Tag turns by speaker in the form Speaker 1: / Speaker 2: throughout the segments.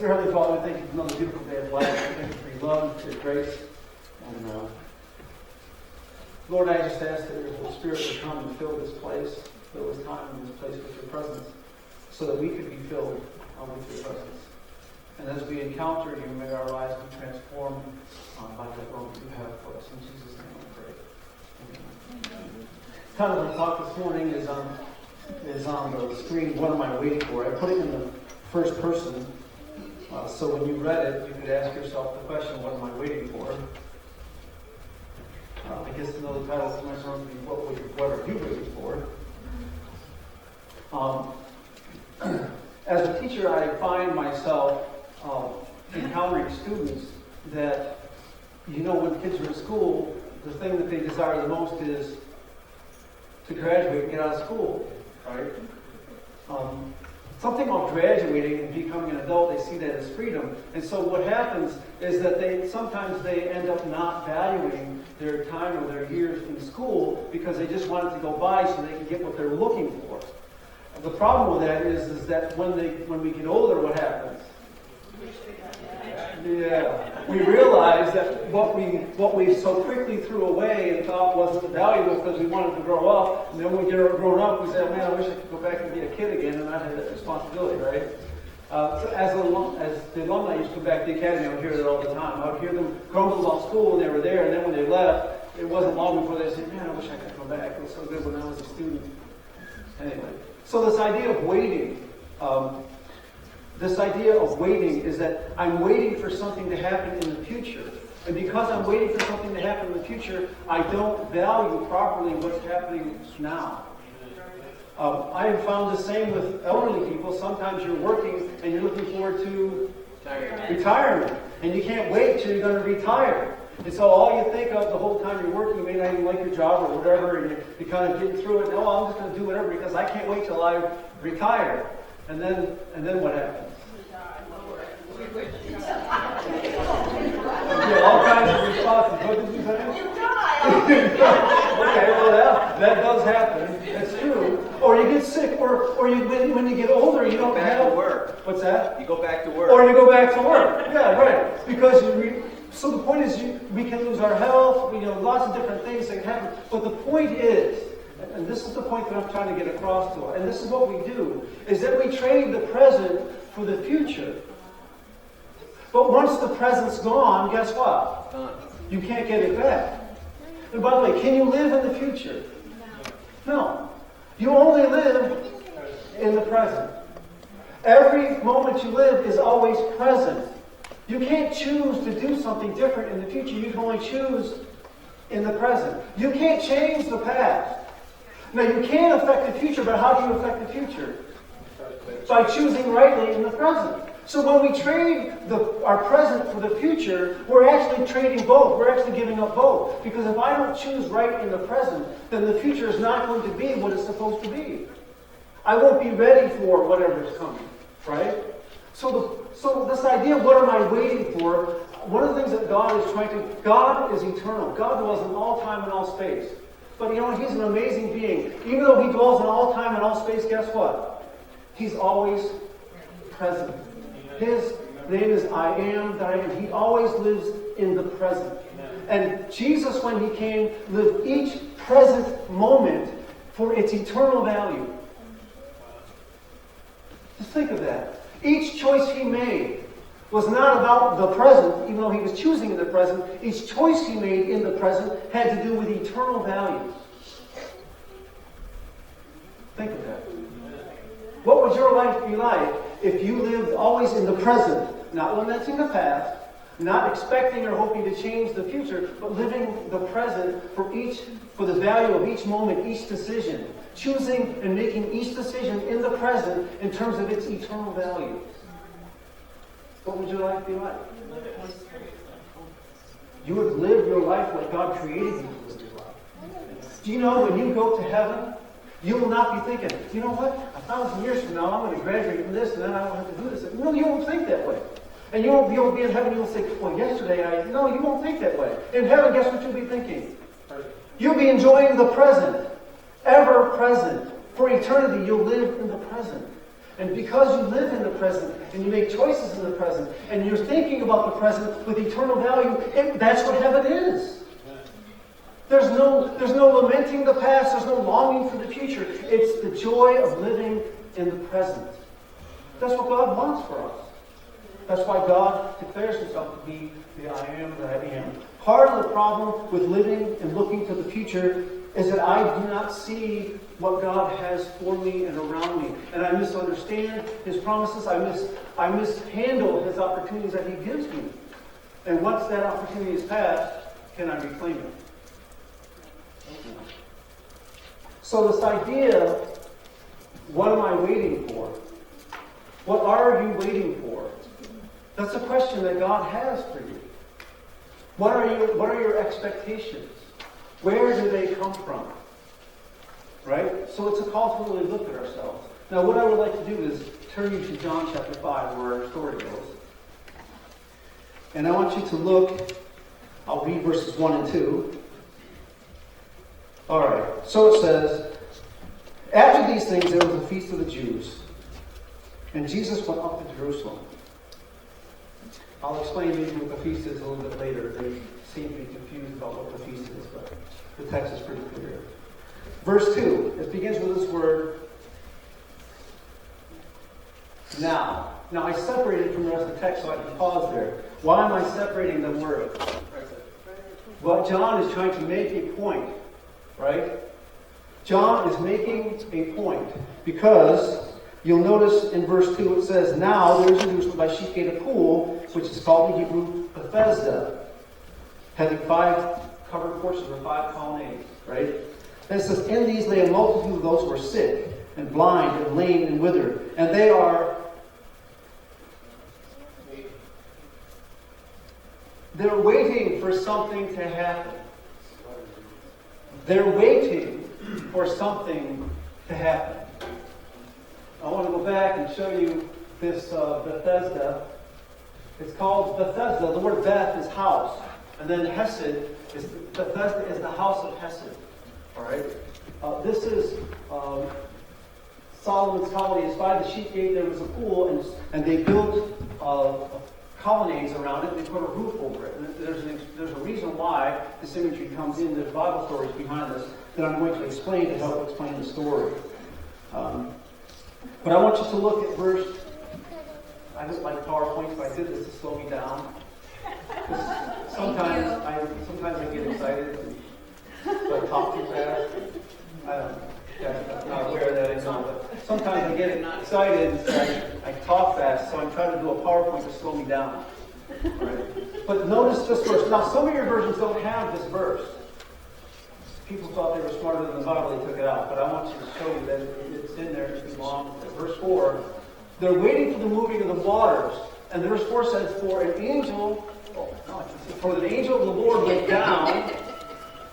Speaker 1: Dear Heavenly Father, thank you for another beautiful day of life. Thank you for your love, for your grace. And Lord, I just ask that your Holy Spirit would come and fill this place, fill this time and this place with your presence, so that we could be filled with your presence. And as we encounter you, may our lives be transformed by the love that you have for us. In Jesus' name I pray. Amen. Kind of the thought this morning is on the screen. What am I waiting for? I put it in the first person. So when you read it, you could ask yourself the question, what am I waiting for? I guess another title to my sermon would be, what are you waiting for? As a teacher, I find myself encountering students that, when kids are in school, the thing that they desire the most is to graduate and get out of school, right? Something about graduating and becoming an adult, they see that as freedom. And so what happens is that sometimes they end up not valuing their time or their years in school because they just want it to go by so they can get what they're looking for. The problem with that is that when we get older, what happens? Yeah, we realize that what we so quickly threw away and thought wasn't valuable because we wanted to grow up, and then when we get grown up, we say, man, I wish I could go back and be a kid again and not have that responsibility, right? So as the alumni used to come back to the academy, I would hear that all the time. I would hear them grumble about school when they were there, and then when they left, it wasn't long before they said, man, I wish I could come back. It was so good when I was a student. Anyway, so this idea of waiting, is that I'm waiting for something to happen in the future. And because I'm waiting for something to happen in the future, I don't value properly what's happening now. I have found the same with elderly people. Sometimes you're working and you're looking forward to retirement. And you can't wait till you're going to retire. And so all you think of the whole time you're working, you may not even like your job or whatever, and you're kind of getting through it. No, I'm just going to do whatever because I can't wait till I retire. And then what happens? Yeah, all kinds of responses. What did you say? You die. Okay, well that does happen. It's true. Or you get sick, or when you get older, you don't have
Speaker 2: work.
Speaker 1: What's that?
Speaker 2: You go back to work.
Speaker 1: Or you go back to work. Yeah, right. Because so the point is, we can lose our health. Lots of different things that can happen. But the point is, and this is the point that I'm trying to get across to, and this is what we do, is that we trade the present for the future. But once the present's gone, guess what? You can't get it back. And by the way, can you live in the future? No. You only live in the present. Every moment you live is always present. You can't choose to do something different in the future. You can only choose in the present. You can't change the past. Now, you can affect the future, but how do you affect the future? By choosing rightly in the present. So when we trade our present for the future, we're actually trading both. We're actually giving up both. Because if I don't choose right in the present, then the future is not going to be what it's supposed to be. I won't be ready for whatever is coming. Right? So this idea, what am I waiting for? One of the things that God is eternal. God dwells in all time and all space. But He's an amazing being. Even though He dwells in all time and all space, guess what? He's always present. His name is I am that I am. He always lives in the present. And Jesus, when He came, lived each present moment for its eternal value. Just think of that. Each choice He made was not about the present, even though He was choosing in the present. Each choice He made in the present had to do with eternal values. Think of that. What would your life be like if you lived always in the present, not lamenting the past, not expecting or hoping to change the future, but living the present for the value of each moment, each decision, choosing and making each decision in the present in terms of its eternal value? What would your life be like? You would live your life like God created you to live your life. Do you know when you go to heaven, you will not be thinking, you know what, 1,000 years from now I'm going to graduate from this and then I don't have to do this. No, you won't think that way. And you won't be in heaven, you will say, well, yesterday No, you won't think that way. In heaven, guess what you'll be thinking? You'll be enjoying the present, ever present. For eternity, you'll live in the present. And because you live in the present, and you make choices in the present, and you're thinking about the present with eternal value, that's what heaven is. There's no lamenting the past. There's no longing for the future. It's the joy of living in the present. That's what God wants for us. That's why God declares himself to be the I am that I am. Part of the problem with living and looking to the future is that I do not see what God has for me and around me. And I misunderstand his promises. I mishandle his opportunities that he gives me. And once that opportunity is passed, can I reclaim it? So this idea, what am I waiting for? What are you waiting for? That's a question that God has for you. What are your expectations? Where do they come from? Right? So it's a call to really look at ourselves. Now what I would like to do is turn you to John chapter 5 where our story goes. And I want you to look, I'll read verses 1 and 2. Alright, so it says, after these things there was a feast of the Jews. And Jesus went up to Jerusalem. I'll explain maybe what the feast is a little bit later. They seem to be confused about what the feast is, but the text is pretty clear. Verse 2, it begins with this word, now. Now I separated from the rest of the text so I can pause there. Why am I separating the word? Well, John is trying to make a point, right? John is making a point because you'll notice in verse 2 it says, now there is in Jerusalem by Sheep Gate a pool, which is called in Hebrew Bethesda, having 5 covered porches or 5 colonnades, right? And it says, in these lay a multitude of those who were sick and blind and lame and withered. And they're waiting for something to happen. They're waiting for something to happen. I want to go back and show you this Bethesda. It's called Bethesda. The word Beth is house. And then Hesed, Bethesda is the house of Hesed. All right? This is Solomon's colony. It's by the Sheep Gate. There was a pool, and they built colonnades around it. They put a roof over it. And there's a reason why this imagery comes in. There's Bible stories behind this that I'm going to explain to help explain the story. But I want you to look at verse. I just like PowerPoint, so I did this to slow me down. Sometimes I get excited, so I talk too fast. I'm not aware of that anymore, but sometimes I get excited and so I talk fast, so I'm trying to do a PowerPoint to slow me down. Right? But notice this verse. Now, some of your versions don't have this verse. People thought they were smarter than the Bible, they took it out. But I want you to show you that it's in there, it belongs there. Verse 4, they're waiting for the moving of the waters. And verse 4 says, for the angel of the Lord went down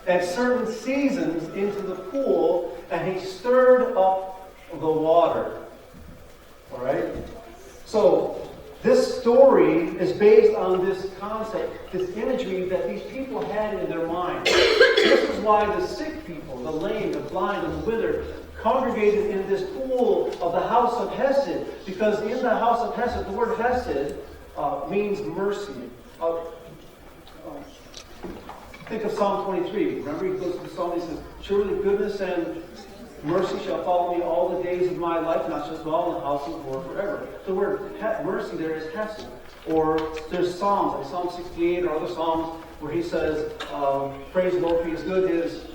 Speaker 1: at certain seasons into the pool, and he stirred up the water. All right? So, this story is based on this concept, this imagery that these people had in their mind. This is why the sick people, the lame, the blind, and the withered, congregated in this pool of the house of Hesed. Because in the house of Hesed, the word Hesed means mercy. Think of Psalm 23. Remember, he goes to the Psalm and he says, surely goodness and mercy shall follow me all the days of my life, and I shall dwell in the house of the Lord forever. The word mercy there is Hesed. Or there's Psalms, like Psalm 68 or other Psalms, where he says, praise the Lord for his good, his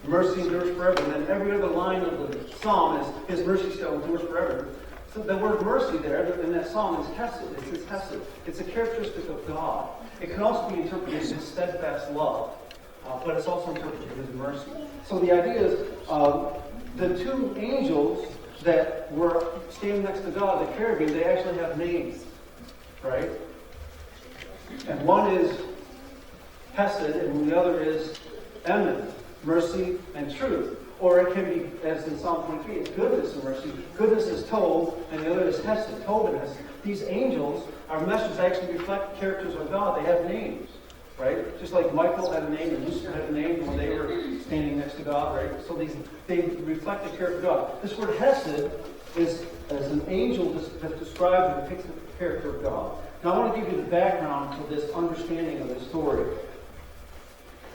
Speaker 1: mercy endures forever. And then every other line of the Psalm is his mercy shall endure forever. So the word mercy there in that Psalm is Hesed. It's Hesed. It's a characteristic of God. It can also be interpreted as his steadfast love. But it's also interpreted as mercy. So the idea is, the 2 angels that were standing next to God, the cherubim, they actually have names, right? And one is Hesed, and the other is Emin, mercy and truth. Or it can be, as in Psalm 23, it's goodness and mercy. Goodness is Tov, and the other is Hesed, Tov and Hesed. These angels, our messengers, actually reflect characters of God. They have names. right? Just like Michael had a name and Lucifer had a name when they were standing next to God, right? So they reflect the character of God. This word hesed is as an angel that describes and depicts the character of God. Now I want to give you the background to this understanding of this story.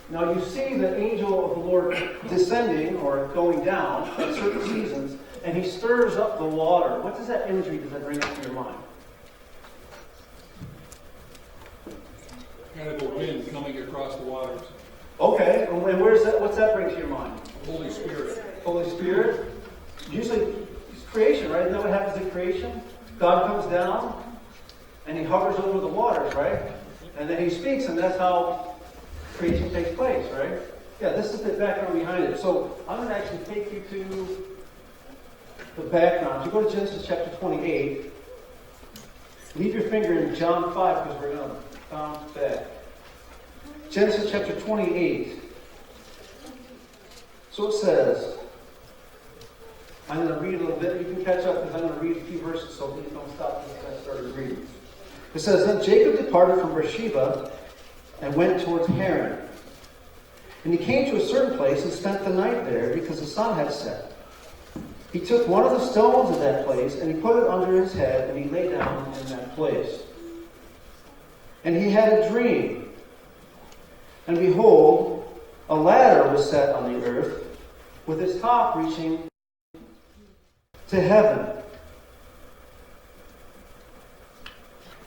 Speaker 1: Now you see the angel of the Lord descending or going down at certain seasons, and he stirs up the water. What does that imagery does that bring up to your mind?
Speaker 2: Kind of a wind coming across the waters.
Speaker 1: Okay, and where's that? What's that bring to your mind?
Speaker 2: Holy Spirit.
Speaker 1: Holy Spirit. Usually, it's creation, right? Isn't that what happens in creation? God comes down, and he hovers over the waters, right? And then he speaks, and that's how creation takes place, right? Yeah, this is the background behind it. So I'm going to actually take you to the background. If you go to Genesis chapter 28, leave your finger in John 5 because we're going to bounce back. Genesis chapter 28. So it says, I'm going to read a little bit. You can catch up because I'm going to read a few verses, so please don't stop until I started reading. It says, Then Jacob departed from Beersheba and went towards Haran. And he came to a certain place and spent the night there because the sun had set. He took one of the stones of that place and he put it under his head and he lay down in that place. And he had a dream. And behold, a ladder was set on the earth with its top reaching to heaven.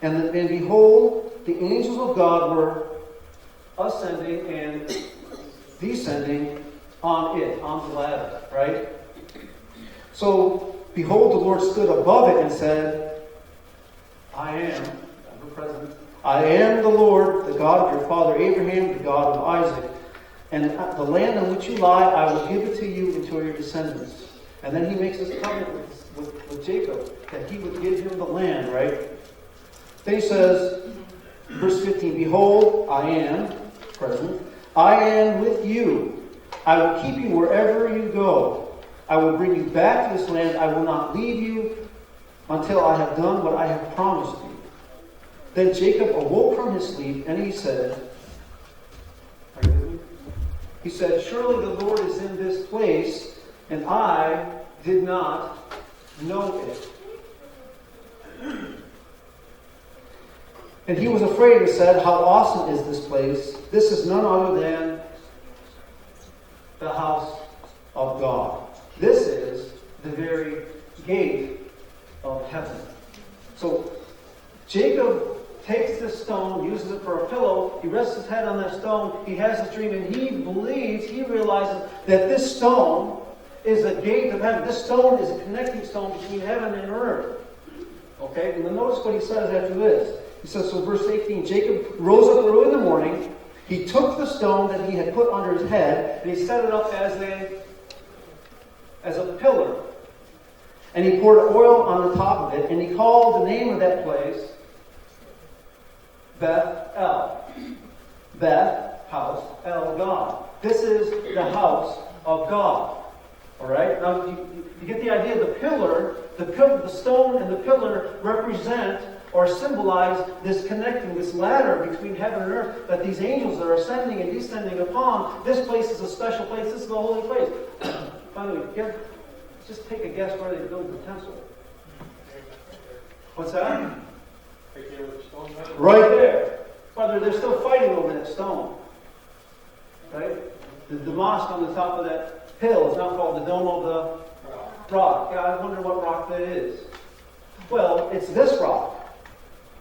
Speaker 1: And behold, the angels of God were ascending and descending on it, on the ladder, right? So, behold, the Lord stood above it and said, I am the Lord, the God of your father Abraham, the God of Isaac. And the land on which you lie, I will give it to you and to your descendants. And then he makes this covenant with Jacob, that he would give him the land, right? Then he says, verse 15, Behold, I am, present, I am with you. I will keep you wherever you go. I will bring you back to this land. I will not leave you until I have done what I have promised you. Then Jacob awoke from his sleep, and he said, are you with me? He said, Surely the Lord is in this place, and I did not know it. And he was afraid and said, How awesome is this place? This is none other than the house of God. This is the very gate of heaven. So Jacob takes this stone, uses it for a pillow. He rests his head on that stone. He has this dream, and he realizes that this stone is a gate of heaven. This stone is a connecting stone between heaven and earth. Okay? And then notice what he says after this. He says, so verse 18, Jacob rose up early in the morning. He took the stone that he had put under his head, and he set it up as a pillar. And he poured oil on the top of it, and he called the name of that place Beth-El. Beth, house, El, God. This is the house of God. All right? Now, you get the idea. The pillar, the stone and the pillar represent or symbolize this connecting, this ladder between heaven and earth that these angels are ascending and descending upon. This place is a special place. This is the holy place. By the way, just take a guess where they built the temple. What's that? Right there. Father, they're still fighting over that stone. Right? The mosque on the top of that hill is now called the Dome of the Rock. Yeah, I wonder what rock that is. Well, it's this rock.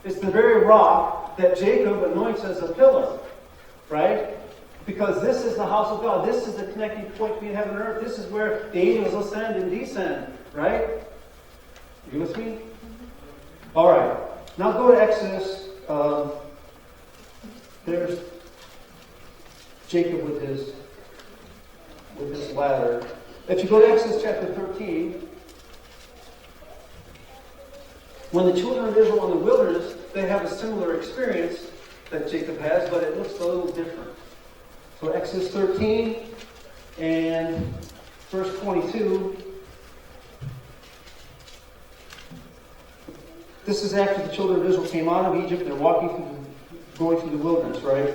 Speaker 1: It's the very rock that Jacob anoints as a pillar. Right? Because this is the house of God. This is the connecting point between heaven and earth. This is where the angels ascend and descend. Right? You with me? All right. Now go to Exodus. There's Jacob with his ladder. If you go to Exodus chapter 13, when the children of Israel in the wilderness, they have a similar experience that Jacob has, but it looks a little different. So Exodus 13 and verse 22. This is after the children of Israel came out of Egypt. They're going through the wilderness, right?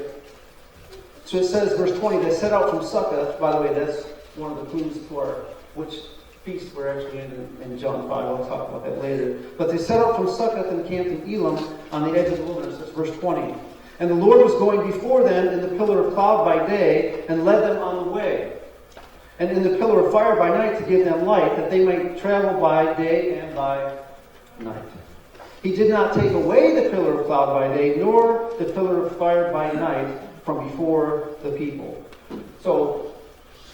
Speaker 1: So it says, verse 20, they set out from Succoth. By the way, that's one of the clues to our, which feast we're actually in John 5. I'll talk about that later. But they set out from Succoth and camped in Elim on the edge of the wilderness. That's verse 20. And the Lord was going before them in the pillar of cloud by day and led them on the way. And in the pillar of fire by night to give them light, that they might travel by day and by night. He did not take away the pillar of cloud by day, nor the pillar of fire by night from before the people. So,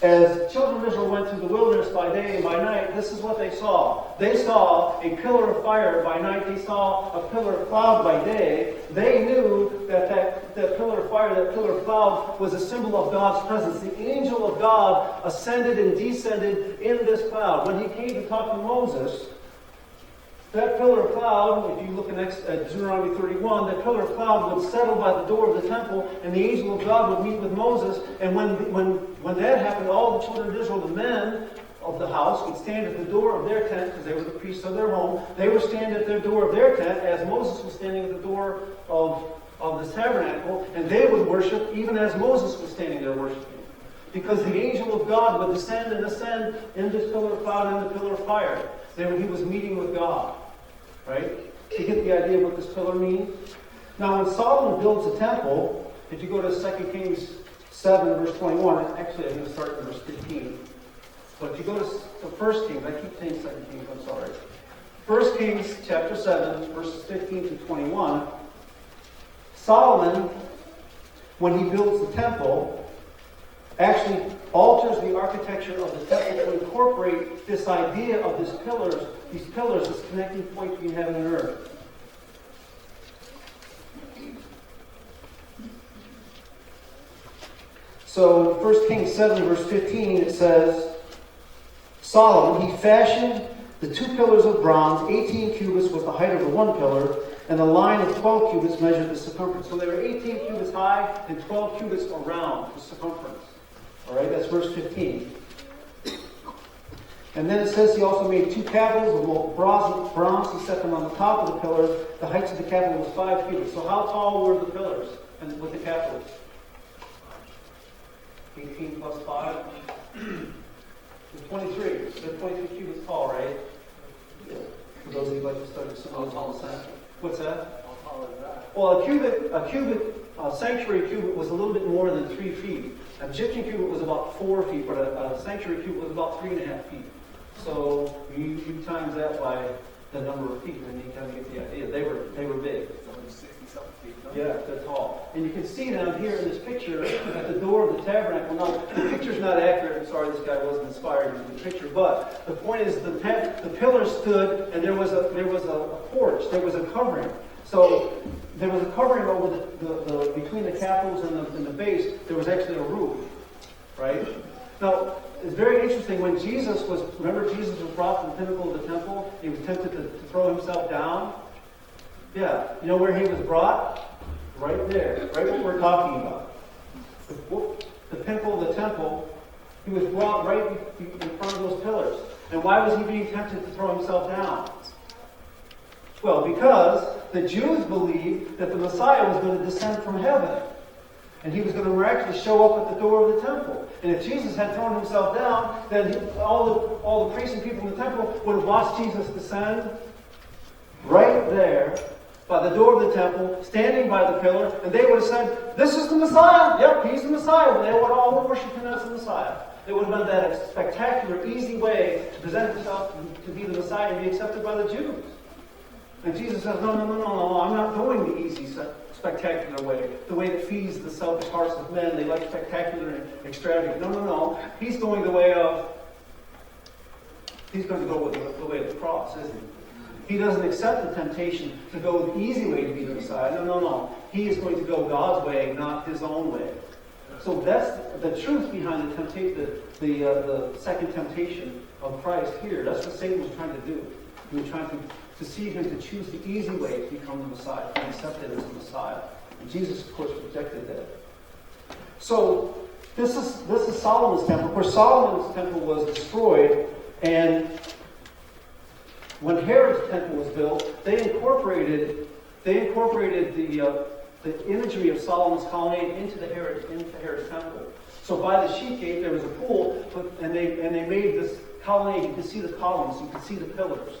Speaker 1: as children of Israel went through the wilderness by day and by night, this is what they saw. They saw a pillar of fire by night. They saw a pillar of cloud by day. They knew that pillar of fire, that pillar of cloud, was a symbol of God's presence. The angel of God ascended and descended in this cloud. When he came to talk to Moses, that pillar of cloud, if you look at Deuteronomy 31, that pillar of cloud would settle by the door of the temple, and the angel of God would meet with Moses. And when that happened, all the children of Israel, the men of the house, would stand at the door of their tent, because they were the priests of their home. They would stand at their door of their tent, as Moses was standing at the door of the tabernacle, and they would worship even as Moses was standing there worshiping. Because the angel of God would descend and ascend in this pillar of cloud and the pillar of fire. There he was meeting with God. Right? You get the idea of what this pillar means? Now, when Solomon builds the temple, if you go to 2 Kings 7, verse 21, actually I'm going to start in verse 15. But if you go to 1 Kings, I keep saying 2 Kings, I'm sorry. 1 Kings chapter 7, verses 15 to 21, Solomon, when he builds the temple, actually alters the architecture of the temple to incorporate this idea of these pillars, this connecting point between heaven and earth. So in 1 Kings 7, verse 15, it says, Solomon, he fashioned the 2 pillars of bronze. 18 cubits was the height of the one pillar, and the line of 12 cubits measured the circumference. So they were 18 cubits high and 12 cubits around the circumference. All right, that's verse 15. And then it says he also made 2 capitals of bronze. He set them on the top of the pillars. The height of the capital was 5 cubits. So how tall were the pillars and with the capitals? 18 plus 5? 23. They're 23 cubits tall, right? Yeah. For those of you who like to study some tall science. What's that? How tall is that? Well, a sanctuary cubit was a little bit more than 3 feet. An Egyptian cubit was about 4 feet, but a sanctuary cubit was about 3.5 feet. So you times that by the number of feet, and you kind of get the idea. They were big.
Speaker 2: 60-something feet.
Speaker 1: Yeah, they're tall. And you can see down here in this picture at the door of the tabernacle. Now, the picture's not accurate. I'm sorry, this guy wasn't inspired in the picture. But the point is, the pillars stood, and there was a porch. There was a covering. So there was a covering over the between the capitals and the base. There was actually a roof, right? Now, it's very interesting. When Jesus was brought to the pinnacle of the temple. He was tempted to throw himself down. Yeah, you know where he was brought? Right there, right what we're talking about. The pinnacle of the temple. He was brought right in front of those pillars. And why was he being tempted to throw himself down? Well, because the Jews believed that the Messiah was going to descend from heaven. And he was going to miraculously show up at the door of the temple. And if Jesus had thrown himself down, then all the priests and people in the temple would have watched Jesus descend right there by the door of the temple, standing by the pillar, and they would have said, "This is the Messiah. Yep, he's the Messiah." And they would all worship him as the Messiah. It would have been that spectacular, easy way to present himself to be the Messiah and be accepted by the Jews. And Jesus says, no, I'm not going the easy, spectacular way, the way that feeds the selfish hearts of men. They like spectacular and extravagant. No. He's going the way of, he's going to go with the way of the cross, isn't he? He doesn't accept the temptation to go the easy way to be the Messiah. No. He is going to go God's way, not his own way. So that's the truth behind the second temptation of Christ here. That's what Satan was trying to do. He was trying to deceive him to choose the easy way to become the Messiah, to be accepted as the Messiah. And Jesus, of course, rejected that. So this is Solomon's temple. Of course, Solomon's temple was destroyed, and when Herod's temple was built, they incorporated the the imagery of Solomon's colonnade into Herod's temple. So by the sheep gate there was a pool, and they made this colonnade. You could see the columns, you could see the pillars.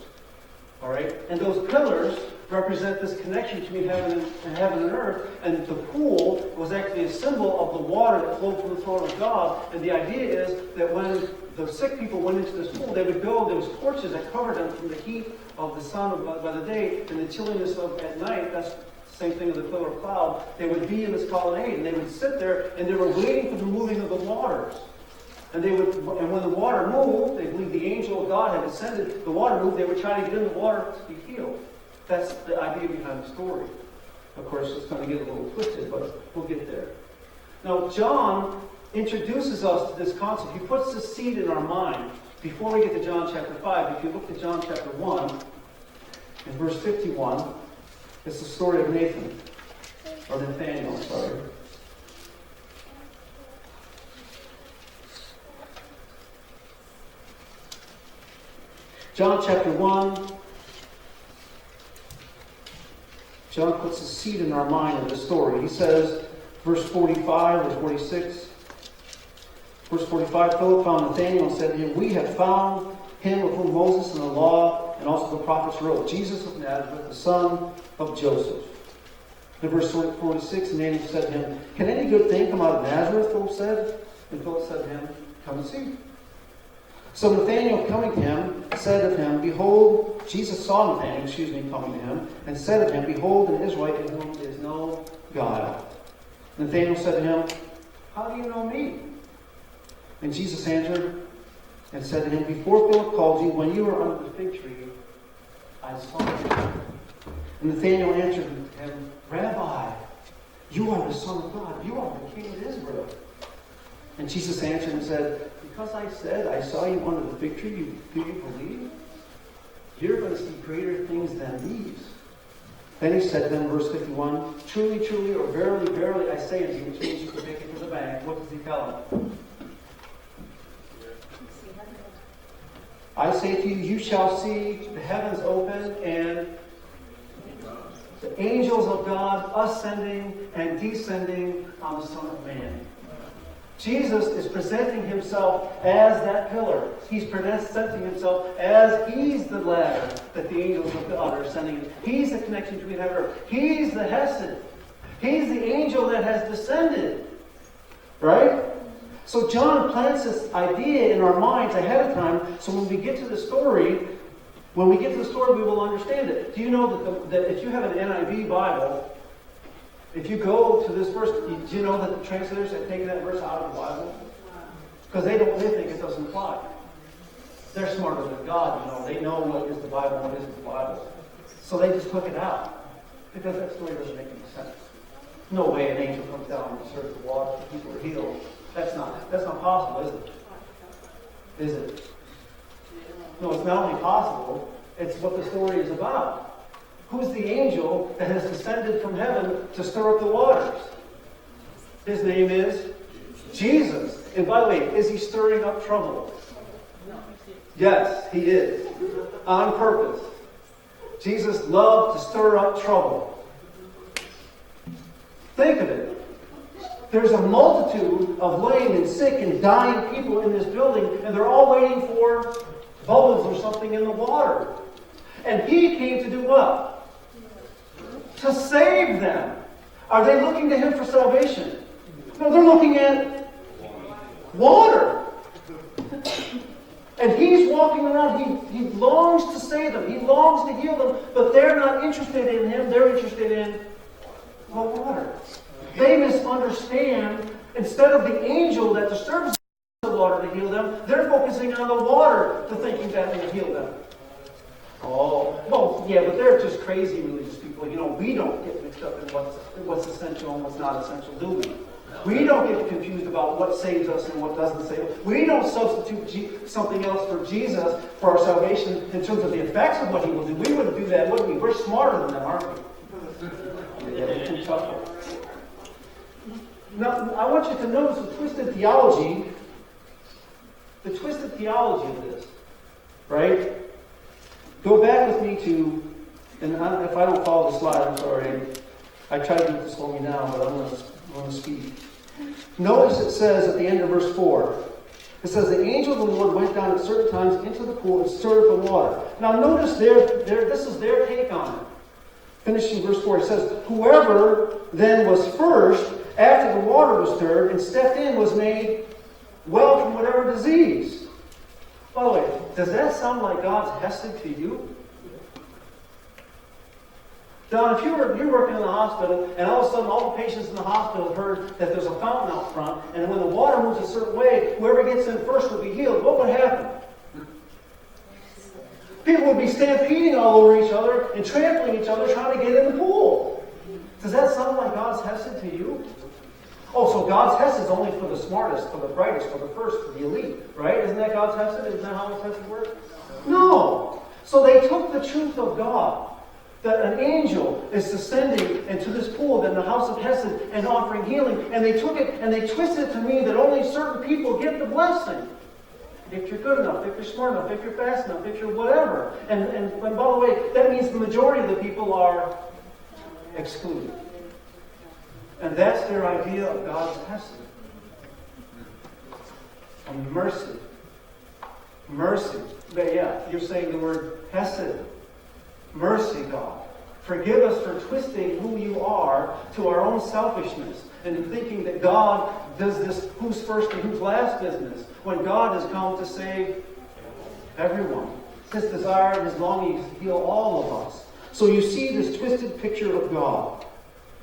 Speaker 1: All right, and those pillars represent this connection between heaven and earth. And the pool was actually a symbol of the water that flowed from the throne of God. And the idea is that when the sick people went into this pool, they would go. There was torches that covered them from the heat of the sun by the day and the chilliness of at night. That's the same thing with the pillar of cloud. They would be in this colonnade, and they would sit there, and they were waiting for the moving of the waters. And when the water moved, they believed the angel of God had ascended. The water moved. They would try to get in the water to be healed. That's the idea behind the story. Of course, it's going to get a little twisted, but we'll get there. Now, John introduces us to this concept. He puts the seed in our mind. Before we get to John chapter 5, if you look to John chapter 1, in verse 51, it's the story of Nathaniel, sorry. John chapter 1, John puts a seed in our mind of the story. He says, verse 45, verse 46, verse 45, Philip found Nathanael and said to him, "We have found him of whom Moses and the law and also the prophets wrote, Jesus of Nazareth, the son of Joseph." In verse 46, Nathanael said to him, "Can any good thing come out of Nazareth?" Philip said. And Philip said to him, "Come and see." So Nathanael coming to him said of him, "Behold," Jesus saw Nathanael, coming to him, and said of him, "Behold, an Israelite in whom is no guile." Nathanael said to him, "How do you know me?" And Jesus answered and said to him, "Before Philip called you, when you were under the fig tree, I saw you." And Nathanael answered him, "Rabbi, you are the Son of God. You are the King of Israel." And Jesus answered and said, "Because I said I saw you under the fig tree, do you believe? You're going to see greater things than these." Then he said to them, verse 51, "Truly, truly, or verily, verily, I say unto you," which means you can take it to the bank. What does he tell them? "I say to you, you shall see the heavens open and the angels of God ascending and descending on the Son of Man." Jesus is presenting himself as that pillar. He's presenting himself as he's the ladder that the angels of God are ascending. He's the connection between heaven and earth. He's the Hesed. He's the angel that has descended. Right? So John plants this idea in our minds ahead of time, so when we get to the story, we will understand it. Do you know that if you have an NIV Bible, if you go to this verse, do you know that the translators have taken that verse out of the Bible? Because they think it doesn't apply. They're smarter than God, They know what is the Bible and what isn't the Bible. So they just took it out. Because that story doesn't make any sense. No way an angel comes down and serves the water and people are healed. That's not possible, is it? Is it? No, it's not only possible, it's what the story is about. Who's the angel that has descended from heaven to stir up the waters? His name is Jesus. And by the way, is he stirring up trouble? Yes, he is. On purpose. Jesus loved to stir up trouble. Think of it. There's a multitude of lame and sick and dying people in this building, and they're all waiting for bubbles or something in the water. And he came to do what? To save them. Are they looking to him for salvation? No, they're looking at water. And he's walking around. He longs to save them. He longs to heal them. But they're not interested in him. They're interested in the water. They misunderstand. Instead of the angel that disturbs the water to heal them, they're focusing on the water to thinking that will heal them. Oh, well, yeah, but they're just crazy religious people. We don't get mixed up in what's essential and what's not essential, do we? We don't get confused about what saves us and what doesn't save us. We don't substitute something else for Jesus for our salvation in terms of the effects of what he will do. We wouldn't do that, would we? We're smarter than them, aren't we? Yeah, too tough. Now, I want you to notice the twisted theology of this, right? Go back with me to, and if I don't follow the slide, I'm sorry. I tried to do it to slow me down, but I'm going to speed. Notice it says at the end of verse 4, it says, the angel of the Lord went down at certain times into the pool and stirred up the water. Now notice this is their take on it. Finishing verse 4, it says, whoever then was first, after the water was stirred, and stepped in was made well from whatever disease. By the way, does that sound like God's hesed to you? Don, if you're working in the hospital, and all of a sudden all the patients in the hospital heard that there's a fountain out front, and when the water moves a certain way, whoever gets in first will be healed, what would happen? People would be stampeding all over each other and trampling each other trying to get in the pool. Does that sound like God's hesed to you? Oh, so God's hesed is only for the smartest, for the brightest, for the first, for the elite, right? Isn't that God's hesed? Isn't that how His hesed works? No. So they took the truth of God, that an angel is descending into this pool in the house of Hesed and offering healing. And they took it and they twisted it to mean that only certain people get the blessing. If you're good enough, if you're smart enough, if you're fast enough, if you're whatever. And by the way, that means the majority of the people are excluded. And that's their idea of God's Hesed. And mercy. Mercy. But yeah, you're saying the word Hesed. Mercy, God. Forgive us for twisting who you are to our own selfishness and thinking that God does this who's first and who's last business, when God has come to save everyone. His desire and His longing is to heal all of us. So you see this twisted picture of God,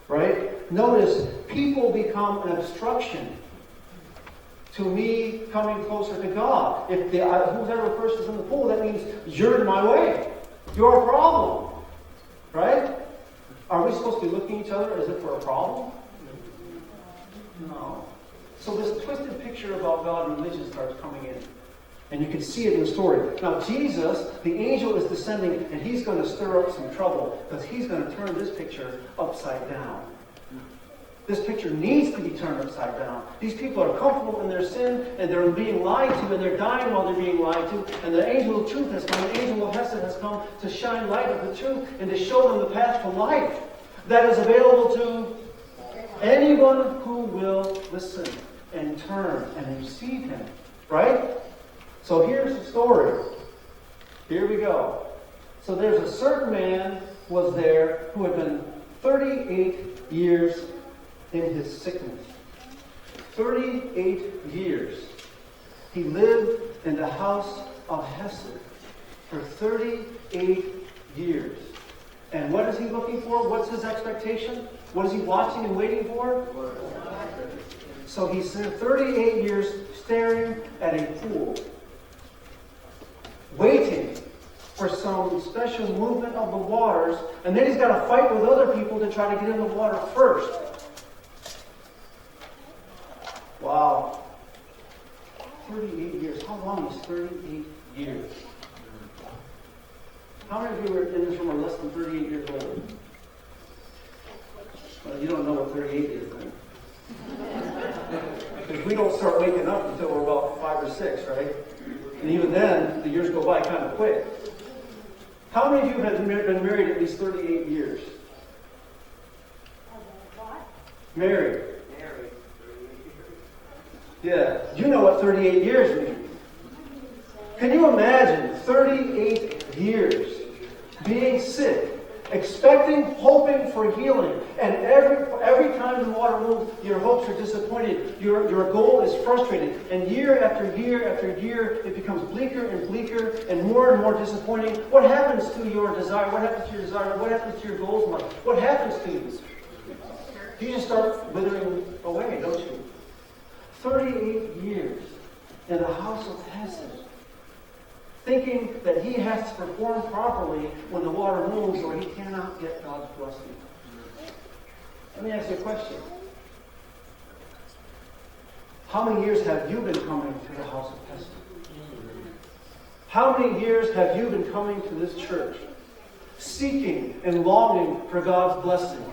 Speaker 1: right? Notice, people become an obstruction to me coming closer to God. If whoever first is in the pool, that means you're in my way. You're a problem. Right? Are we supposed to be looking at each other as if we're a problem? No. So this twisted picture about God and religion starts coming in. And you can see it in the story. Now Jesus, the angel is descending, and he's going to stir up some trouble because he's going to turn this picture upside down. This picture needs to be turned upside down. These people are comfortable in their sin, and they're being lied to, and they're dying while they're being lied to. And the angel of truth has come, the angel of Hesed has come to shine light of the truth and to show them the path to life that is available to anyone who will listen and turn and receive Him. Right? So here's the story. Here we go. So there's a certain man was there who had been 38 years in his sickness. 38 years. He lived in the house of Hesed for 38 years. And what is he looking for? What's his expectation? What is he watching and waiting for? So he spent 38 years staring at a pool, waiting for some special movement of the waters, and then he's got to fight with other people to try to get in the water first. Wow. 38 years. How long is 38 years? How many of you in this room are less than 38 years old? Well, you don't know what 38 is then. Because we don't start waking up until we're about 5 or 6, right? And even then, the years go by kind of quick. How many of you have been married at least 38 years? Married. Yeah, you know what 38 years means. Can you imagine 38 years being sick, expecting, hoping for healing, and every time the water moves, your hopes are disappointed, your goal is frustrated, and year after year after year, it becomes bleaker and bleaker and more disappointing. What happens to your desire? What happens to your desire? What happens to your goals in life? What happens to you? You just start withering away, don't you? 38 years in the house of Hesed, thinking that he has to perform properly when the water moves or he cannot get God's blessing. Let me ask you a question. How many years have you been coming to the house of Hesed? How many years have you been coming to this church, seeking and longing for God's blessing,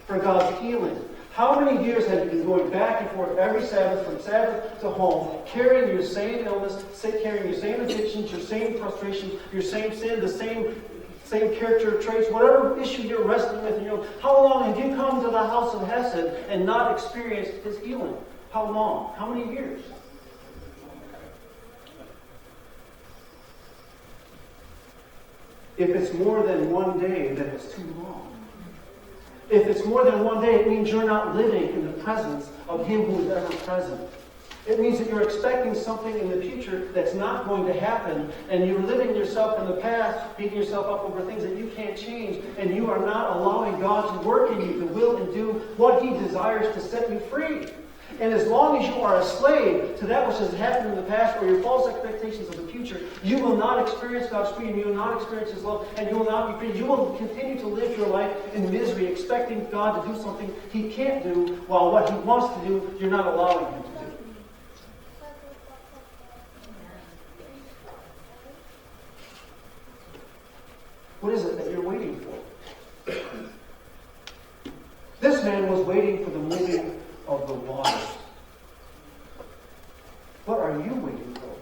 Speaker 1: for God's healing? How many years have you been going back and forth every Sabbath, from Sabbath to home, carrying your same illness, carrying your same addictions, your same frustrations, your same sin, the same same character traits, whatever issue you're wrestling with, how long have you come to the house of Hesed and not experienced his healing? How long? How many years? If it's more than one day, then it's too long. If it's more than one day, it means you're not living in the presence of Him who is ever present. It means that you're expecting something in the future that's not going to happen, and you're living yourself in the past, beating yourself up over things that you can't change, and you are not allowing God to work in you to will and do what He desires to set you free. And as long as you are a slave to that which has happened in the past or your false expectations of the future, you will not experience God's freedom, you will not experience His love, and you will not be free. You will continue to live your life in misery, expecting God to do something He can't do, while what He wants to do, you're not allowing Him to do. What is it that you're waiting for? This man was waiting for the moving of the waters. What are you waiting for?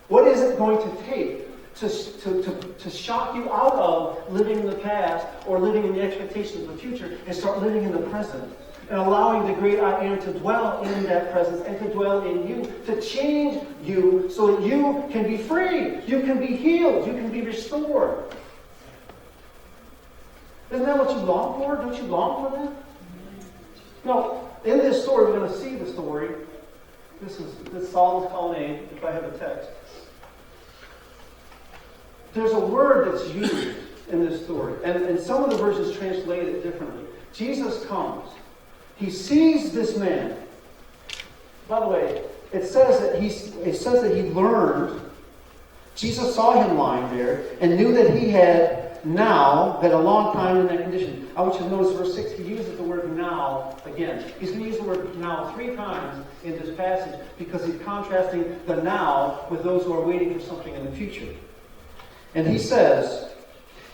Speaker 1: What is it going to take to shock you out of living in the past or living in the expectations of the future and start living in the present? And allowing the great I Am to dwell in that presence and to dwell in you, to change you so that you can be free, you can be healed, you can be restored. Isn't that what you long for? Don't you long for that? No, in this story, we're going to see the story. This Solomon's colonnade, if I have a text. There's a word that's used in this story, and some of the versions translate it differently. Jesus comes. He sees this man. By the way, it says that he learned. Jesus saw him lying there and knew that he had now been a long time in that condition. I want you to notice verse 6. He uses the word now again. He's going to use the word now 3 times in this passage because he's contrasting the now with those who are waiting for something in the future. And he says,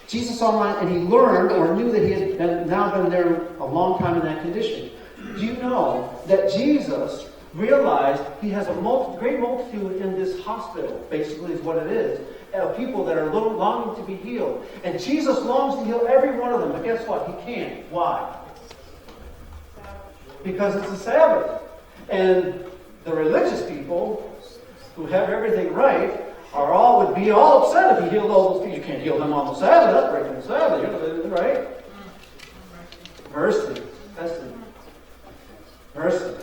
Speaker 1: Jesus saw him lying and he learned or knew that he had now been there a long time in that condition. Do you know that Jesus realized he has a great multitude in this hospital, basically is what it is, of people that are longing to be healed. And Jesus longs to heal every one of them, but guess what? He can't. Why? Because it's a Sabbath. And the religious people who have everything right would be all upset if he healed all those people. You can't heal them on the Sabbath. That's breaking the Sabbath. Right? Mercy. Mercy.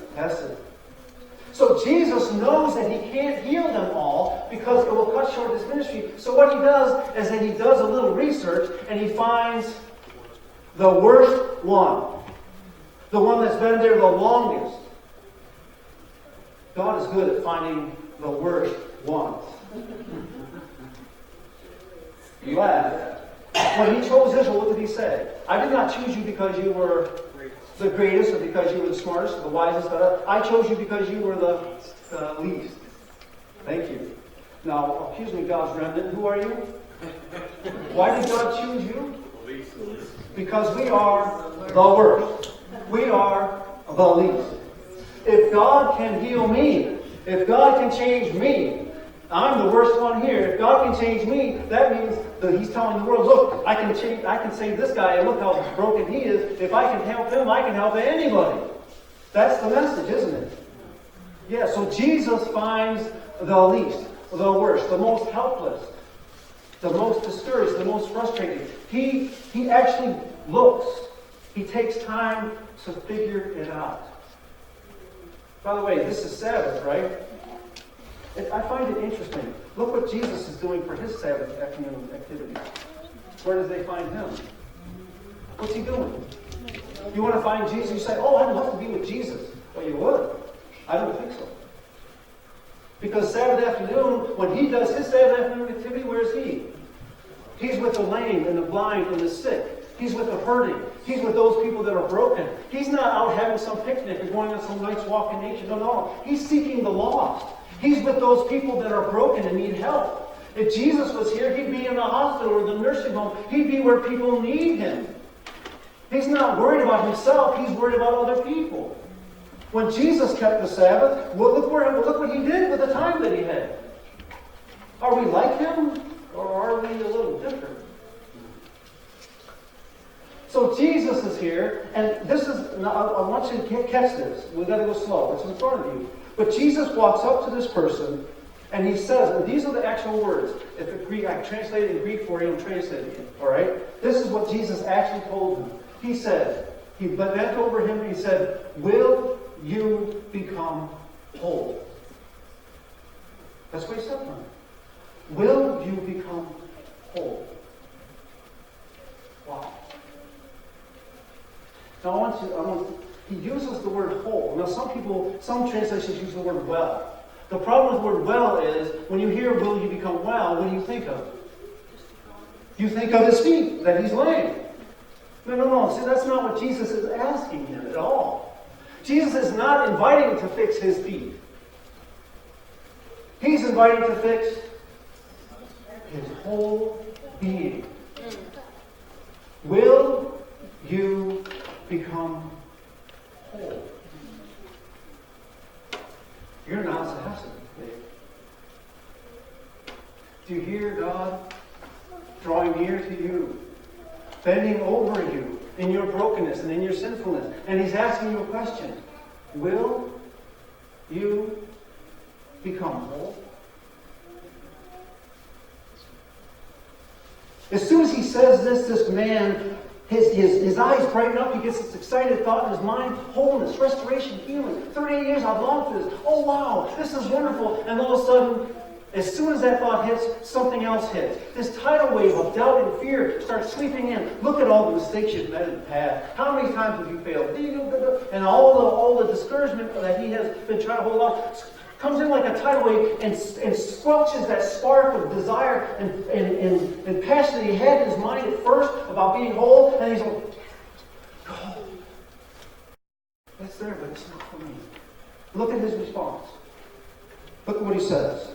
Speaker 1: So Jesus knows that he can't heal them all because it will cut short his ministry. So what he does is that he does a little research and he finds the worst one. The one that's been there the longest. God is good at finding the worst ones. You laugh. When he chose Israel, what did he say? I did not choose you because you were the greatest or because you were the smartest or the wisest. I chose you because you were the least. Thank you. Now, accuse me, God's remnant. Who are you? Why did God choose you? Because we are the worst. We are the least. If God can heal me, if God can change me, I'm the worst one here. If God can change me, that means that He's telling the world, look, I can save this guy, and look how broken he is. If I can help him, I can help anybody. That's the message, isn't it? Yeah, so Jesus finds the least, the worst, the most helpless, the most discouraged, the most frustrated. He actually looks. He takes time to figure it out. By the way, this is Sabbath, right? I find it interesting. Look what Jesus is doing for his Sabbath afternoon activities. Where does they find him? What's he doing? You want to find Jesus? You say, oh, I'd love to be with Jesus. Well, you would. I don't think so. Because Sabbath afternoon, when he does his Sabbath afternoon activity, where is he? He's with the lame and the blind and the sick. He's with the hurting. He's with those people that are broken. He's not out having some picnic or going on some nice walk in nature. No. He's seeking the lost. He's with those people that are broken and need help. If Jesus was here, he'd be in the hospital or the nursing home. He'd be where people need him. He's not worried about himself. He's worried about other people. When Jesus kept the Sabbath, look what he did with the time that he had. Are we like him? Or are we a little different? So Jesus is here, and this is, now I want you to catch this. We've got to go slow. It's in front of you. But Jesus walks up to this person, and he says, and these are the actual words. If it Greek, I translate it in Greek for you, I'm translating it. All right? This is what Jesus actually told him. He said, he bent over him and he said, will you become whole? That's what he said to him. Will you become whole? Wow. Now he uses the word whole. Now some translations use the word well. The problem with the word well is, when you hear will you become well, what do you think of? You think of his feet, that he's lame. No. See, that's not what Jesus is asking him at all. Jesus is not inviting him to fix his feet. He's inviting him to fix his whole being. Will you become whole? You're not supposed to be. Do you hear God drawing near to you, bending over you in your brokenness and in your sinfulness? And he's asking you a question. Will you become whole? As soon as he says this man, his eyes brighten up. He gets this excited thought in his mind. Wholeness, restoration, healing. 38 years I've longed for this. Oh wow, this is wonderful. And all of a sudden, as soon as that thought hits, something else hits. This tidal wave of doubt and fear starts sweeping in. Look at all the mistakes you've made in the past. How many times have you failed? And all the discouragement that he has been trying to hold off comes in like a tidal wave and squelches that spark of desire and passion that he had in his mind at first about being whole. And he's like, oh, that's there, but it's not for me. Look at his response. Look at what he says.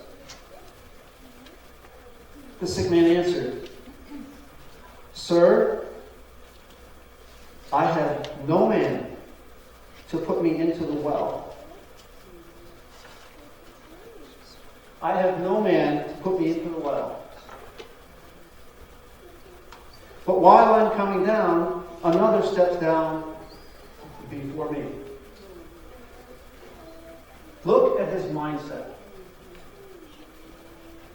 Speaker 1: The sick man answered, Sir, I have no man to put me into the well. I have no man to put me into the well. But while I'm coming down, another steps down before me. Look at his mindset.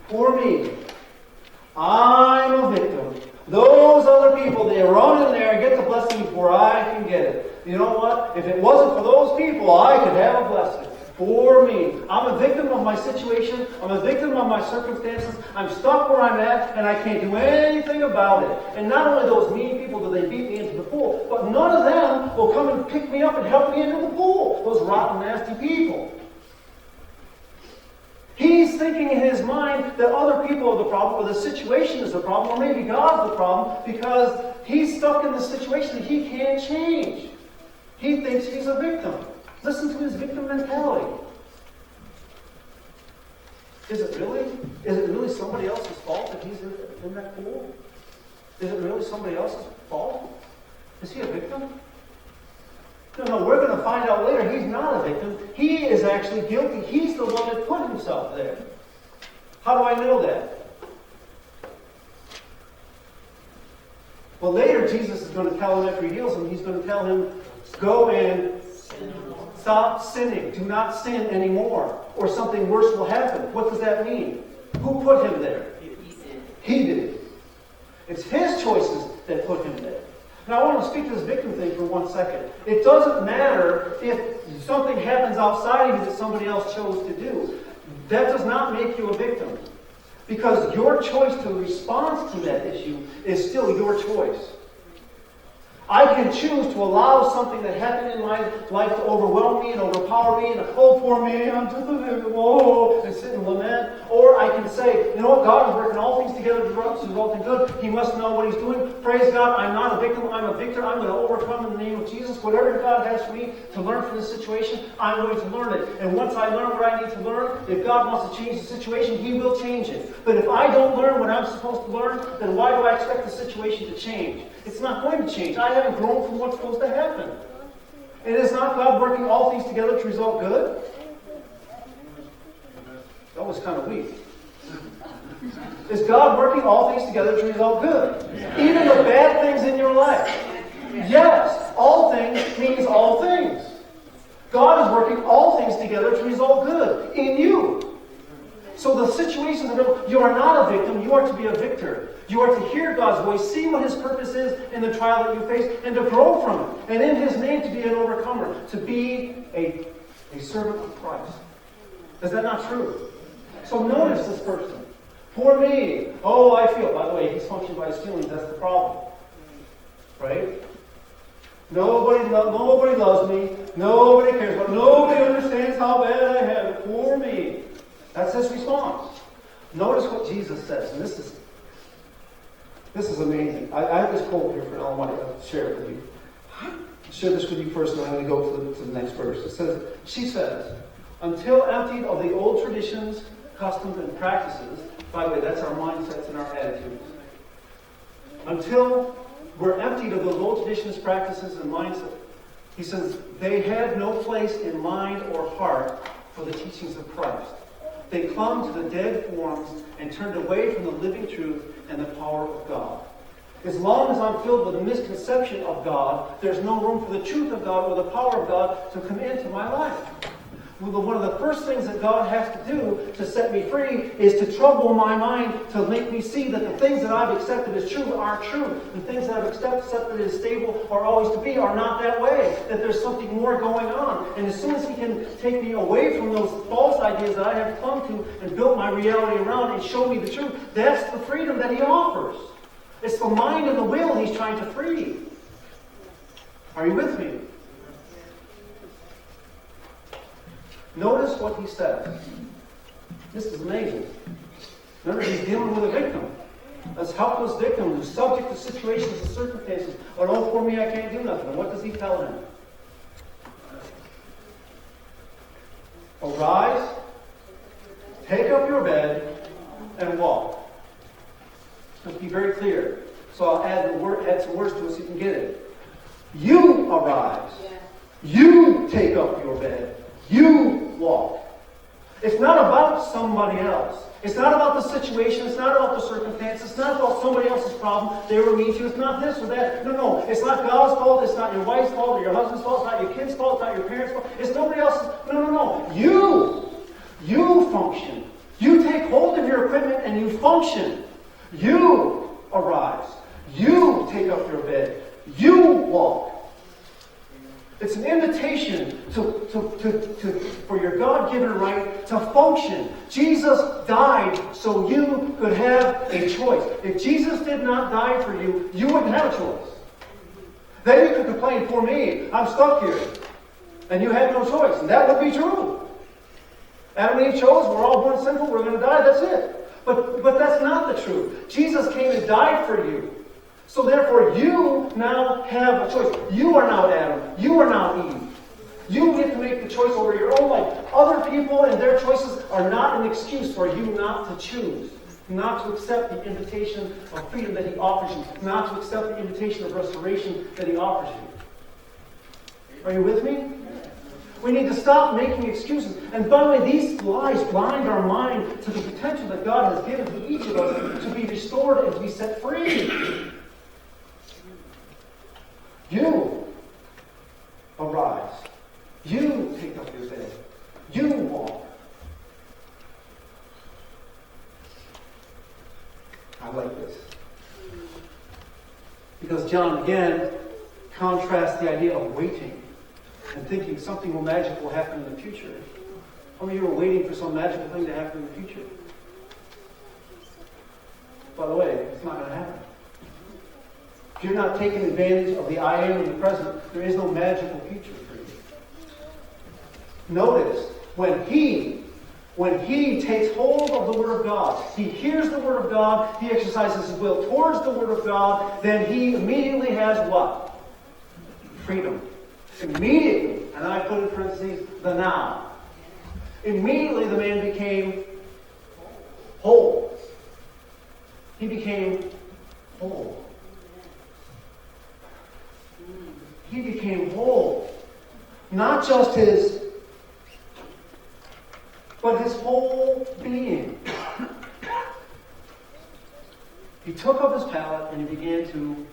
Speaker 1: Poor me. I'm a victim. Those other people, they run in there and get the blessing before I can get it. You know what? If it wasn't for those people, I could have a blessing. For me. I'm a victim of my situation. I'm a victim of my circumstances. I'm stuck where I'm at, and I can't do anything about it. And not only those mean people do they beat me into the pool, but none of them will come and pick me up and help me into the pool. Those rotten, nasty people. He's thinking in his mind that other people are the problem, or the situation is the problem, or maybe God's the problem, because he's stuck in the situation that he can't change. He thinks he's a victim. Listen to his victim mentality. Is it really somebody else's fault that he's in that pool? Is it really somebody else's fault? Is he a victim? No, we're going to find out later he's not a victim. He is actually guilty. He's the one that put himself there. How do I know that? Well, later Jesus is going to tell him after he heals him, he's going to tell him, go and stop sinning. Do not sin anymore, or something worse will happen. What does that mean? Who put him there? He did. It's his choices that put him there. Now, I want to speak to this victim thing for 1 second. It doesn't matter if something happens outside of you that somebody else chose to do. That does not make you a victim. Because your choice to respond to that issue is still your choice. I can choose to allow something that happened in my life to overwhelm me and overpower me and, oh, poor me, I'm just a victim, oh, and sit and lament. Or I can say, you know what, God is working all things together to result in good. He must know what he's doing. Praise God, I'm not a victim, I'm a victor. I'm going to overcome in the name of Jesus. Whatever God has for me to learn from this situation, I'm going to learn it. And once I learn what I need to learn, if God wants to change the situation, he will change it. But if I don't learn what I'm supposed to learn, then why do I expect the situation to change? It's not going to change. I haven't grown from what's supposed to happen. And is not God working all things together to result good? That was kind of weak. Is God working all things together to result good? Even the bad things in your life. Yes, all things means all things. God is working all things together to result good in you. So the situations that you are not a victim, you are to be a victor. You are to hear God's voice, see what His purpose is in the trial that you face, and to grow from it. And in His name to be an overcomer, to be a servant of Christ. Is that not true? So notice this person. Poor me. Oh, I feel. By the way, he's functioning by his feelings. That's the problem. Right? Nobody loves me. Nobody cares about me. Nobody understands how bad I have it. Poor me. That's his response. Notice what Jesus says. And this is amazing. I have this quote here for I want to share it with you. Share this with you first, and I'm going to go to the next verse. She says, until emptied of the old traditions, customs, and practices. By the way, that's our mindsets and our attitudes. Until we're emptied of those old traditions, practices, and mindset, he says, they had no place in mind or heart for the teachings of Christ. They clung to the dead forms and turned away from the living truth and the power of God. As long as I'm filled with a misconception of God, there's no room for the truth of God or the power of God to come into my life. One of the first things that God has to do to set me free is to trouble my mind, to make me see that the things that I've accepted as true are true. The things that I've accepted as stable or always to be are not that way. That there's something more going on. And as soon as He can take me away from those false ideas that I have clung to and built my reality around and show me the truth, that's the freedom that He offers. It's the mind and the will He's trying to free. Are you with me? Notice what he says. This is amazing. Remember, he's dealing with a victim. A helpless victim who's subject to situations and circumstances. Oh, for me, I can't do nothing. And what does he tell him? Arise, take up your bed, and walk. Let's be very clear. So I'll add some words to it so you can get it. You arise. You take up your bed. You walk. It's not about somebody else. It's not about the situation. It's not about the circumstance. It's not about somebody else's problem. They were mean to you. It's not this or that. No. It's not God's fault. It's not your wife's fault or your husband's fault. It's not your kid's fault. It's not your parents' fault. It's nobody else's. No. You function. You take hold of your equipment and you function. You arise. You take up your bed. You walk. It's an invitation for your God-given right to function. Jesus died so you could have a choice. If Jesus did not die for you, you wouldn't have a choice. Then you could complain, poor me, I'm stuck here. And you had no choice. And that would be true. Adam and Eve chose, we're all born sinful, we're going to die, that's it. But that's not the truth. Jesus came and died for you. So therefore, you now have a choice. You are now Adam. You are now Eve. You get to make the choice over your own life. Other people and their choices are not an excuse for you not to choose, not to accept the invitation of freedom that He offers you, not to accept the invitation of restoration that He offers you. Are you with me? We need to stop making excuses. And by the way, these lies blind our mind to the potential that God has given to each of us to be restored and to be set free. You arise. You take up your bed. You walk. I like this. Because John, again, contrasts the idea of waiting and thinking something magical will happen in the future. How many of you are waiting for some magical thing to happen in the future? By the way, it's not going to happen. If you're not taking advantage of the I am in the present, there is no magical future for you. Notice, when he takes hold of the Word of God, he hears the Word of God, he exercises his will towards the Word of God, then he immediately has what? Freedom. Immediately, and I put in parentheses, the now. Immediately the man became whole. He became whole. He became whole. Not just but his whole being. took up his pallet and he began to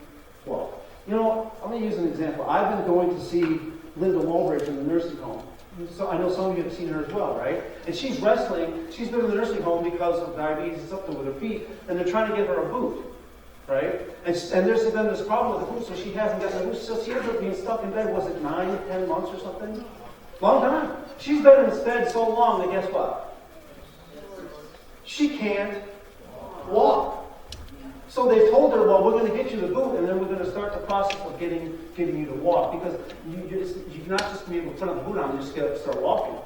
Speaker 1: walk. You know, I'm going to use an example. I've been going to see Linda Walbridge in the nursing home. So I know some of you have seen her as well, right? And she's wrestling. She's been in the nursing home because of diabetes and something with her feet, and they're trying to give her a boot, right? And there's been this problem with the boot, so she hasn't gotten a boot. So she ends up being stuck in bed. Was it 9, 10 months or something? Long time. She's been in this bed so long that guess what? She can't walk. So they've told her, well, we're going to get you the boot, and then we're going to start the process of getting you to walk. Because you're not just going to be able to put on the boot on and just start walking.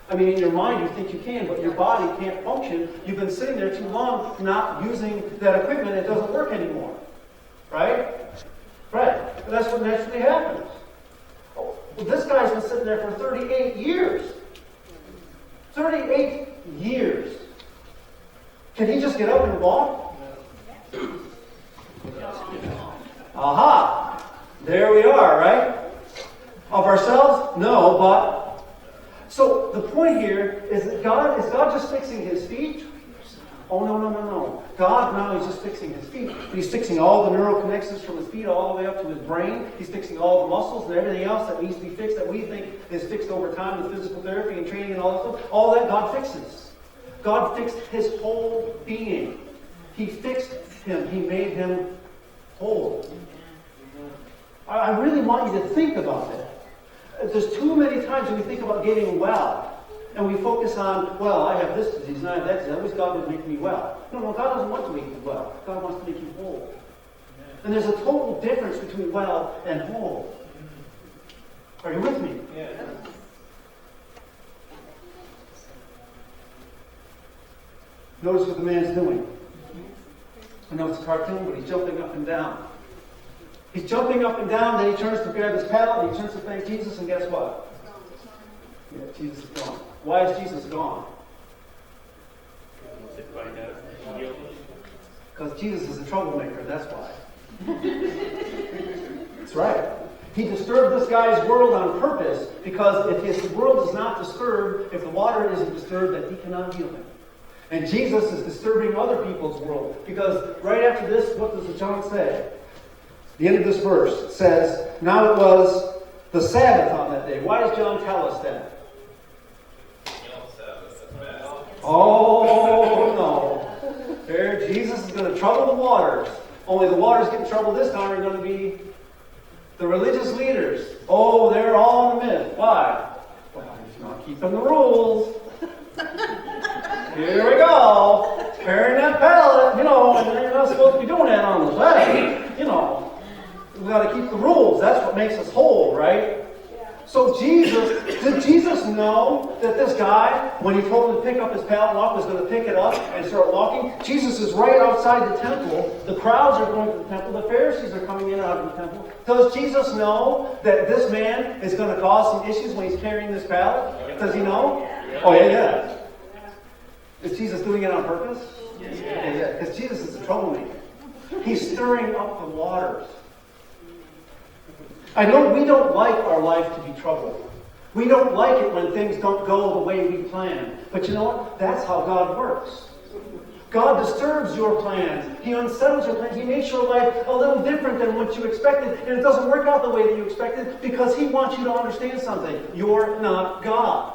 Speaker 1: I mean, in your mind, you think you can, but your body can't function. You've been sitting there too long not using that equipment. It doesn't work anymore. Right? Right. And that's what naturally happens. Well, this guy's been sitting there for 38 years. 38 years. Can he just get up and walk? Aha! There we are, right? Of ourselves? No, but... So the point here is that is God just fixing his feet? Oh, no. God now is just fixing his feet. But he's fixing all the neural connections from his feet all the way up to his brain. He's fixing all the muscles and everything else that needs to be fixed that we think is fixed over time with physical therapy and training and all that stuff. All that God fixes. God fixed his whole being. He fixed him. He made him whole. I really want you to think about that. There's too many times when we think about getting well, and we focus on, well, I have this disease and I have that disease. I wish God would make me well. No, God doesn't want to make you well. God wants to make you whole. And there's a total difference between well and whole. Are you with me?
Speaker 2: Yeah.
Speaker 1: Notice what the man's doing. I know it's a cartoon, but he's jumping up and down. He's jumping up and down, then he turns to grab his pallet, and he turns to thank Jesus, and guess what? Yeah, Jesus is gone. Why is Jesus gone? Because Jesus is a troublemaker, that's why. That's right. He disturbed this guy's world on purpose, because if his world is not disturbed, if the water isn't disturbed, then he cannot heal him. And Jesus is disturbing other people's world. Because right after this, what does John say? The end of this verse says, now it was the Sabbath on that day. Why does John tell us that? Oh, no. There, Jesus is going to trouble the waters. Only the waters get in trouble this time are going to be the religious leaders. Oh, they're all in the myth. Why? Well, he's not keeping the rules. Here we go. Carrying that pallet, and you're not supposed to be doing that on the Sabbath. We've got to keep the rules. That's what makes us whole, right? Yeah. So did Jesus know that this guy, when he told him to pick up his pallet and walk, was going to pick it up and start walking? Jesus is right outside the temple. The crowds are going to the temple. The Pharisees are coming in and out of the temple. Does Jesus know that this man is going to cause some issues when he's carrying this pallet? Does he know? Yeah. Oh, yeah. Is Jesus doing it on purpose? Yeah. Because Jesus is a troublemaker. He's stirring up the waters. I know we don't like our life to be troubled. We don't like it when things don't go the way we plan. But you know what? That's how God works. God disturbs your plans. He unsettles your plans. He makes your life a little different than what you expected. And it doesn't work out the way that you expected because He wants you to understand something. You're not God.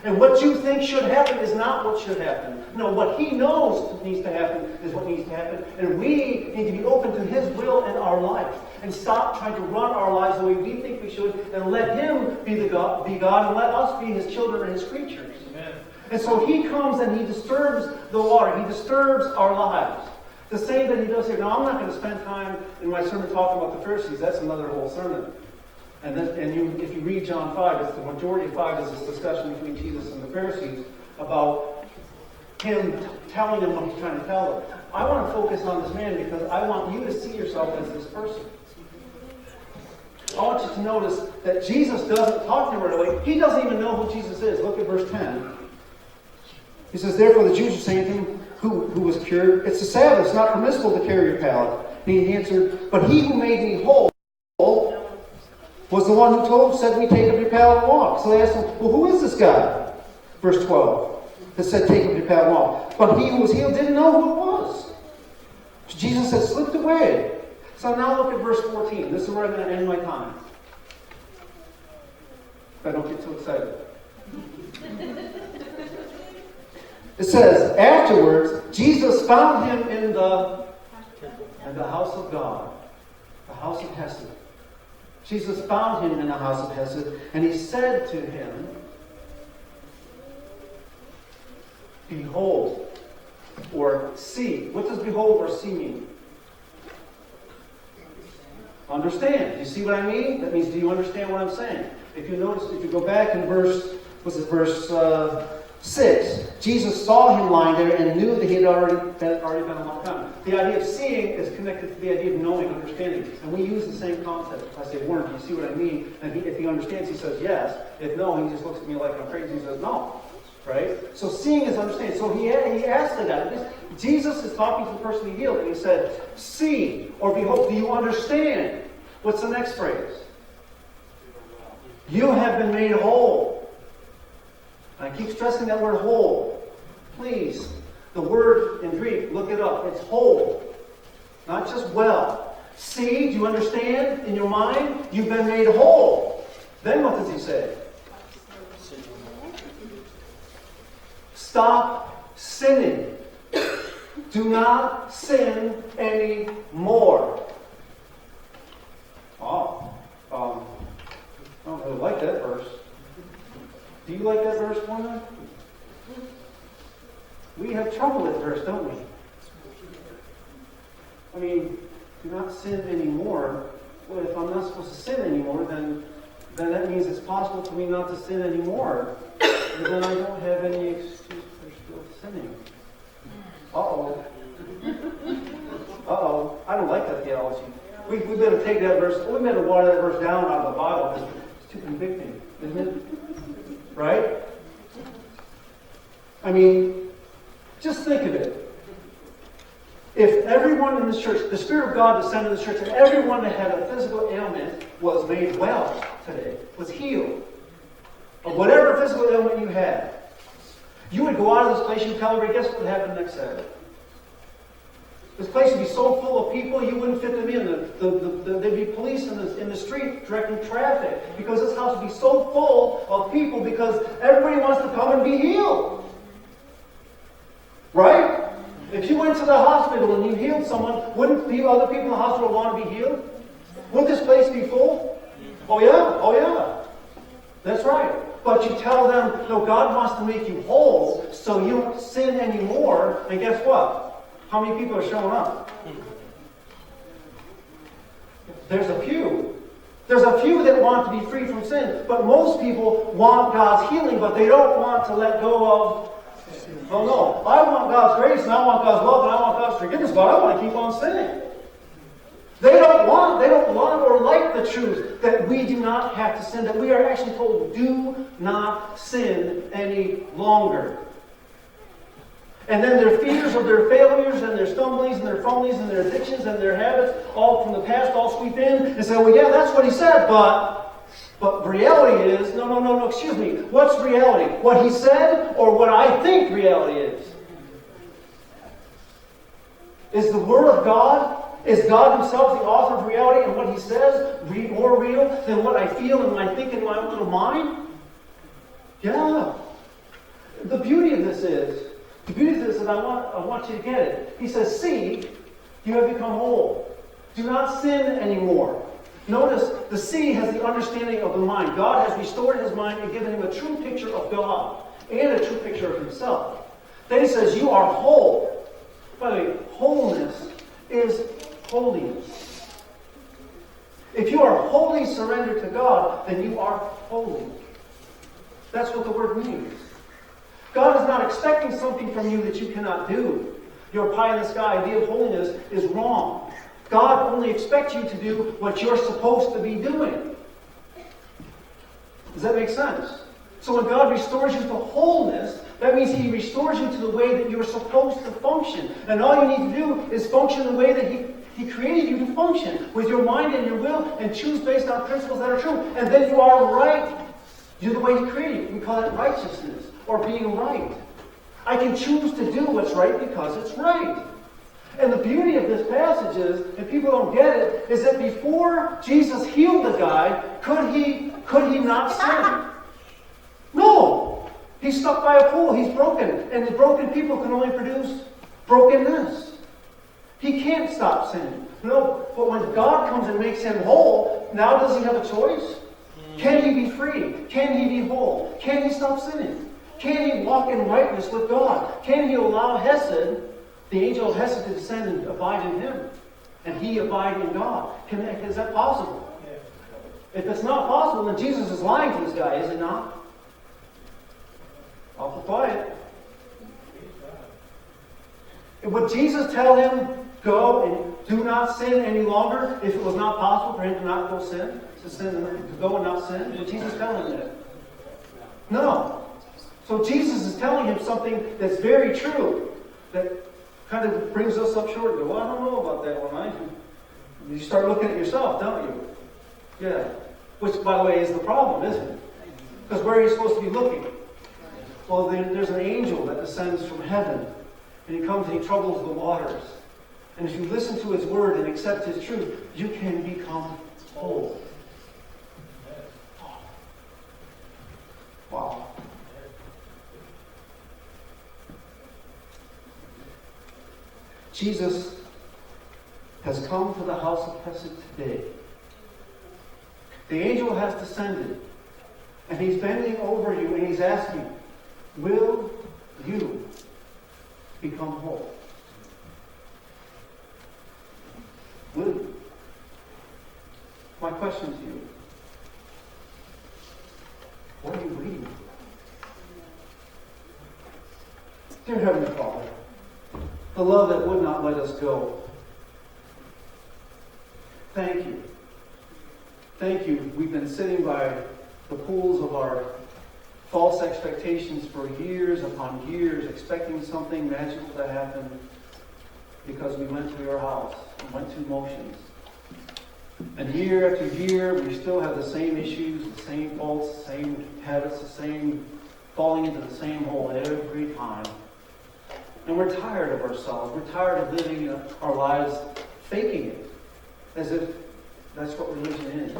Speaker 1: And what you think should happen is not what should happen. No, what He knows needs to happen is what needs to happen. And we need to be open to His will in our life. And stop trying to run our lives the way we think we should. And let Him be God, and let us be His children and His creatures. Amen. And so He comes and He disturbs the water. He disturbs our lives. The same that He does here. Now, I'm not going to spend time in my sermon talking about the Pharisees. That's another whole sermon. If you read John 5, it's the majority of 5 is this discussion between Jesus and the Pharisees about Him telling them what He's trying to tell them. I want to focus on this man because I want you to see yourself as this person. I want you to notice that Jesus doesn't talk to him right away. He doesn't even know who Jesus is. Look at verse 10. He says, therefore the Jews are saying to him, who was cured, it's the Sabbath, it's not permissible to carry your pallet. And he answered, but He who made me whole was the one who said me, take up your pallet and walk. So they asked him, well, who is this guy? Verse 12. That said, take up your pallet and walk. But he who was healed didn't know who it was. Jesus had slipped away. So now look at verse 14. This is where I'm going to end my time. If I don't get too excited. It says, afterwards, Jesus found him in the house of God, the house of Hesed. Jesus found him in the house of Hesed, and he said to him, behold, or see. What does behold or see mean? Understand. You see what I mean? That means, do you understand what I'm saying? If you notice, if you go back in verse 6, Jesus saw him lying there and knew that he had already been a long time. The idea of seeing is connected to the idea of knowing, understanding. And we use the same concept. If I say, Warren, do you see what I mean? And if he understands, he says yes. If no, he just looks at me like I'm crazy and says no. Right? So seeing is understanding. So he asked the guy. Jesus is talking to the person he healed, and he said, see, or behold, do you understand? What's the next phrase? You have been made whole. And I keep stressing that word whole. Please, the word in Greek, look it up. It's whole. Not just well. See, do you understand? In your mind, you've been made whole. Then what does he say? Stop sinning. Do not sin anymore. Oh, I don't really like that verse. Do you like that verse, woman? We have trouble with that verse, don't we? I mean, do not sin anymore. Well, if I'm not supposed to sin anymore, then that means it's possible for me not to sin anymore. And then I don't have any excuse for still sinning. Uh-oh. Uh-oh. I don't like that theology. We better take that verse, we better water that verse down out of the Bible because it's too convicting, isn't it? Right? I mean, just think of it. If everyone in this church, the Spirit of God descended in the church, and everyone that had a physical ailment was made well today, was healed, of whatever physical ailment you had, you would go out of this place, you'd tell everybody, guess what would happen next Saturday? This place would be so full of people, you wouldn't fit them in. There'd be police in the street directing traffic because this house would be so full of people because everybody wants to come and be healed. Right? If you went to the hospital and you healed someone, wouldn't the other people in the hospital want to be healed? Wouldn't this place be full? Oh yeah, oh yeah. That's right. But you tell them, no, God wants to make you whole so you don't sin anymore. And guess what? How many people are showing up? There's a few. There's a few that want to be free from sin. But most people want God's healing, but they don't want to let go of... Oh no, I want God's grace, and I want God's love, and I want God's forgiveness, but I want to keep on sinning. They don't love or like the truth that we do not have to sin, that we are actually told, do not sin any longer. And then their fears of their failures and their stumblings and their fumblings and their addictions and their habits, all from the past, all sweep in and say, well, yeah, that's what he said, but reality is, no, excuse me. What's reality? What he said or what I think reality is? Is the Word of God, is God himself the author of reality, and what he says more real than what I feel and I think in my own little mind? Yeah. The beauty of this is, that I want you to get it. He says, see, you have become whole. Do not sin anymore. Notice the see has the understanding of the mind. God has restored his mind and given him a true picture of God and a true picture of himself. Then he says, you are whole. By the way, wholeness is holiness. If you are wholly surrendered to God, then you are holy. That's what the word means. God is not expecting something from you that you cannot do. Your pie-in-the-sky idea of holiness is wrong. God only expects you to do what you're supposed to be doing. Does that make sense? So when God restores you to wholeness, that means he restores you to the way that you're supposed to function. And all you need to do is function the way that he created you to function, with your mind and your will, and choose based on principles that are true. And then you are right. You're the way he created you. We call it righteousness, or being right. I can choose to do what's right because it's right. And the beauty of this passage is, and people don't get it, is that before Jesus healed the guy, could he not sin? No! He's stuck by a pool. He's broken. And the broken people can only produce brokenness. He can't stop sinning. No, but when God comes and makes him whole, now does he have a choice? Can he be free? Can he be whole? Can he stop sinning? Can he walk in rightness with God? Can he allow Hesed, the angel of Hesed, to descend and abide in him? And he abide in God? Is that possible? If it's not possible, then Jesus is lying to this guy, is it not? Awful quiet. And would Jesus tell him, go and do not sin any longer, if it was not possible for him to not go sin? To go and not sin? Would Jesus tell him that? No. So Jesus is telling him something that's very true, that kind of brings us up short and go, well, I don't know about that one. You start looking at yourself, don't you? Yeah. Which, by the way, is the problem, isn't it? Because where are you supposed to be looking? Well, there's an angel that descends from heaven, and he comes and he troubles the waters. And if you listen to his word and accept his truth, you can become whole. Wow. Jesus has come to the house of Hesed today. The angel has descended, and he's bending over you, and he's asking, will you become whole? Will you? My question to you, what are you waiting for? Dear Heavenly Father, the love that would not let us go, thank you. Thank you. We've been sitting by the pools of our false expectations for years upon years, expecting something magical to happen because we went to your house and went through motions. And year after year, we still have the same issues, the same faults, the same habits, the same falling into the same hole every time. And we're tired of ourselves. We're tired of living our lives faking it, as if that's what religion is.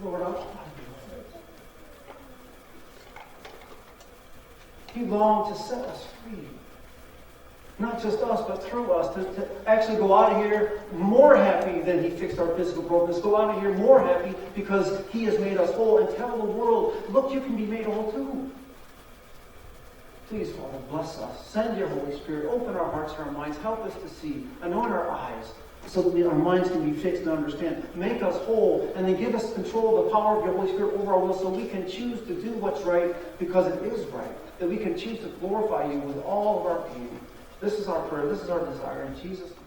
Speaker 1: Lord, I want to. You long to set us free. Not just us, but through us, to actually go out of here more happy than he fixed our physical brokenness. Go out of here more happy because he has made us whole, and tell the world, look, you can be made whole too. Please, Father, bless us. Send your Holy Spirit. Open our hearts and our minds. Help us to see. Anoint our eyes so that our minds can be fixed and understand. Make us whole, and then give us control of the power of your Holy Spirit over our will so we can choose to do what's right because it is right. That we can choose to glorify you with all of our being. This is our prayer. This is our desire. In Jesus' name.